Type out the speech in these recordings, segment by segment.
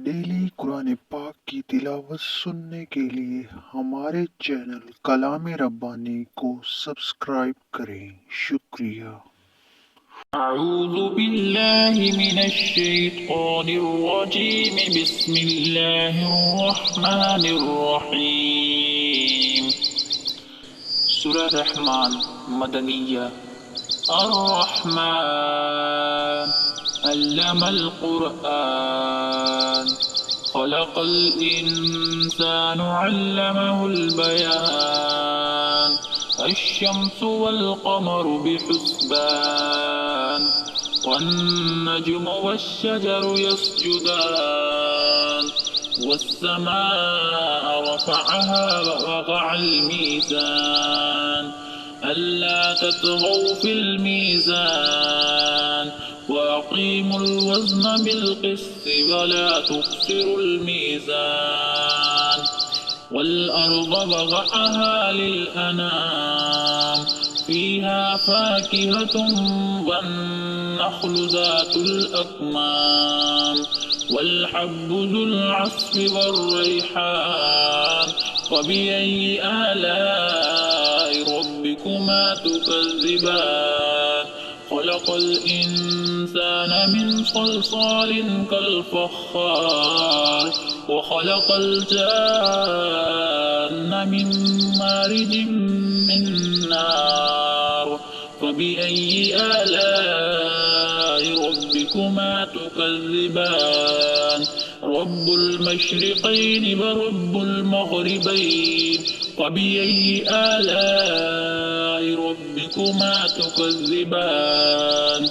डेली कुरान पाक की तिलावत सुनने के लिए हमारे चैनल कलाम रब्बानी को सब्सक्राइब करें। शुक्रिया। أعوذ بالله من الشيطان الرجيم بسم الله الرحمن الرحيم سورة الرحمن مدنية الرحمن علم القرآن خلق الإنسان علمه البيان الشمس والقمر بحسبان والنجم والشجر يسجدان والسماء رفعها ووضع الميزان ألا تطغوا في الميزان وأقيموا الوزن بالقسط ولا تخسروا الميزان والأرض وضعها للأنام فيها فاكهة والنخل ذات الأكمام والحب ذو العصف والريحان فبأي آلاء ربكما تكذبان خلق الإنسان من صلصال كالفخار وخلق الجان من مارج من نار فبأي آلاء ربكما تكذبان رب المشرقين ورب المغربين فبأي آلاء ربكما تكذبان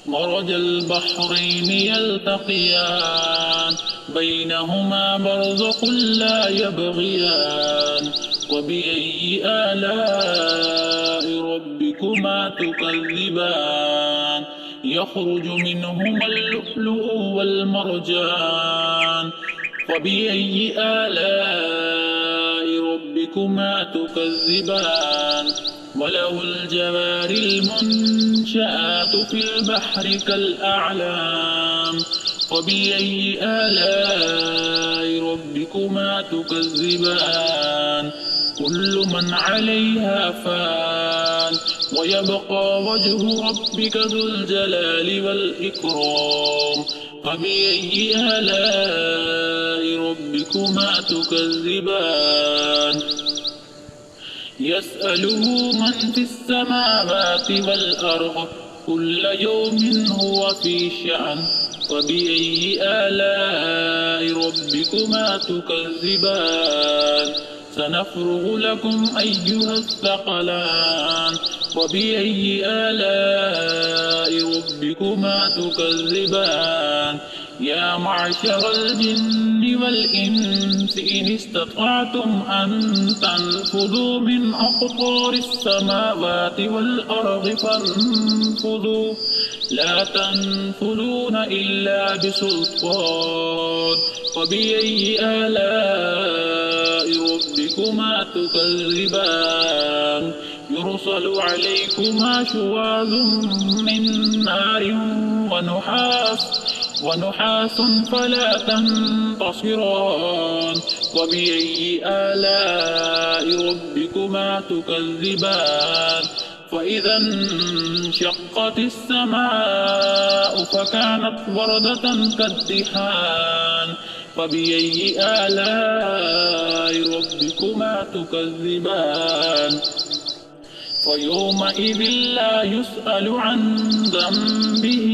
مرج البحرين يلتقيان بينهما برزخ لا يبغيان وبأي آلاء ربكما تكذبان يخرج منهما اللؤلؤ والمرجان وبأي آلاء ربكما تكذبان وله الجوار المنشآت في البحر كالأعلام وبأي آلاء ربكما تكذبان كل من عليها فان ويبقى وجه ربك ذو الجلال والإكرام فبأي آلاء ربكما تكذبان يسأله من في السماوات والأرض كل يوم هو في شأن وبأي آلاء ربكما تكذبان سنفرغ لكم أيها الثقلان وبأي آلاء ربكما تكذبان يا معشر الجن والإنس إن استطعتم أن تنفذوا من أقطار السماوات والأرض فانفذوا لا تنفذون إلا بسلطان وبأي آلاء ربكما تكذبان يرسل عليكما شواظ من نار ونحاس فلا تنتصران وبأي آلاء ربكما تكذبان فإذا انشقت السماء فكانت وردة كالدهان فبأي آلاء ربكما تكذبان ويومئذ لا يسأل عن ذنبه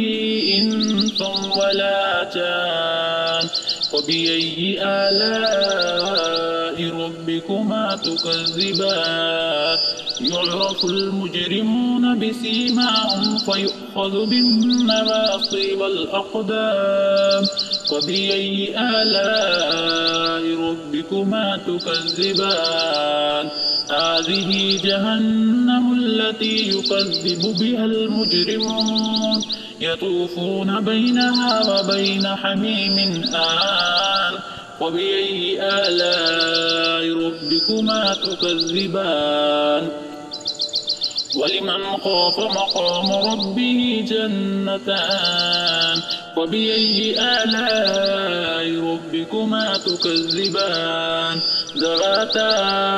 إنس ولا جان وبأي آلاء ربكما تكذبان يعرف المجرمون بسيماهم فيؤخذ بالنواصي والأقدام وبأي آلاء ربكما تكذبان هذه جهنم التي يكذب بها المجرمون يطوفون بينها وبين حميم آن وبأي آلاء ربكما تكذبان ولمن خاف مقام ربه جنتان فبأي آلاء ربكما تكذبان ذواتا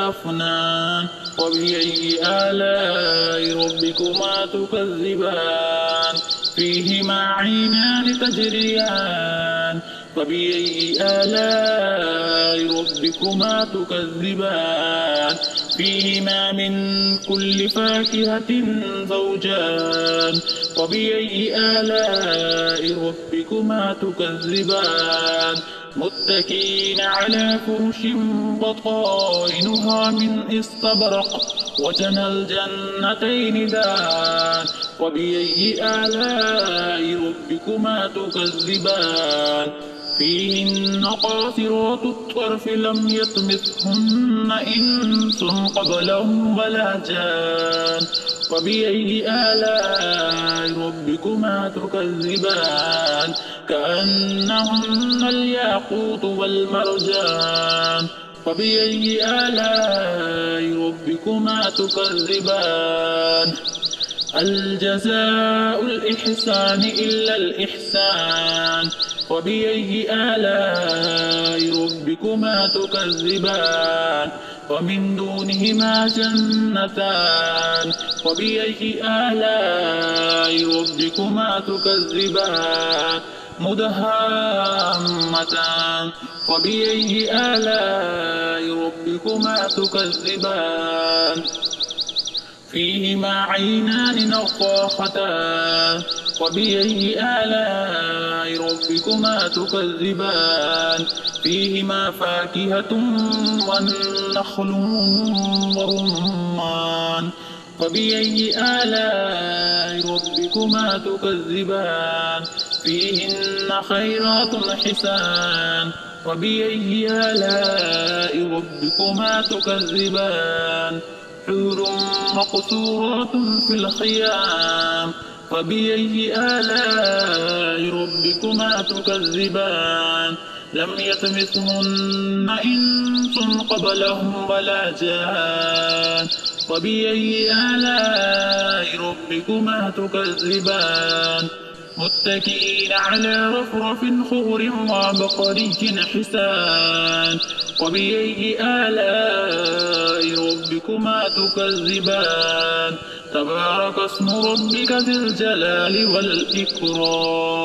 أفنان فبأي آلاء ربكما تكذبان فيهما عينان تجريان فبأي آلاء ربكما تكذبان فيهما من كل فاكهة زوجان فبأي آلاء ربكما تكذبان متكئين على فرش بطائنها من استبرق وجنى الجنتين دان فبأي آلاء ربكما تكذبان فيهن قاصرات الطرف لم يطمثهن إنس قبلهم ولا جان فبأي آلاء ربكما تكذبان كأنهن الياقوت والمرجان فبأي آلاء ربكما تكذبان الجزاء الإحسان إلا الإحسان فبأي آلاء ربكما تكذبان ومن دونهما جنتان فبأي آلاء ربكما تكذبان مدهامتان فبأي آلاء ربكما تكذبان فيهما عينان نضاختان فبأي آلاء ربكما تكذبان فيهما فاكهة والنخل ورمان فبأي آلاء ربكما تكذبان فيهن خيرات حسان وبأي آلاء ربكما تكذبان حور مقصورات في الخيام فبأي آلاء ربكما تكذبان لم يطمثهن إنس قبلهم ولا جان فبأي آلاء ربكما تكذبان متكئين على رفرف خضر وعبقري حسان وبأي آلاء ربكما تكذبان تبارك اسم ربك ذي الجلال والإكرام.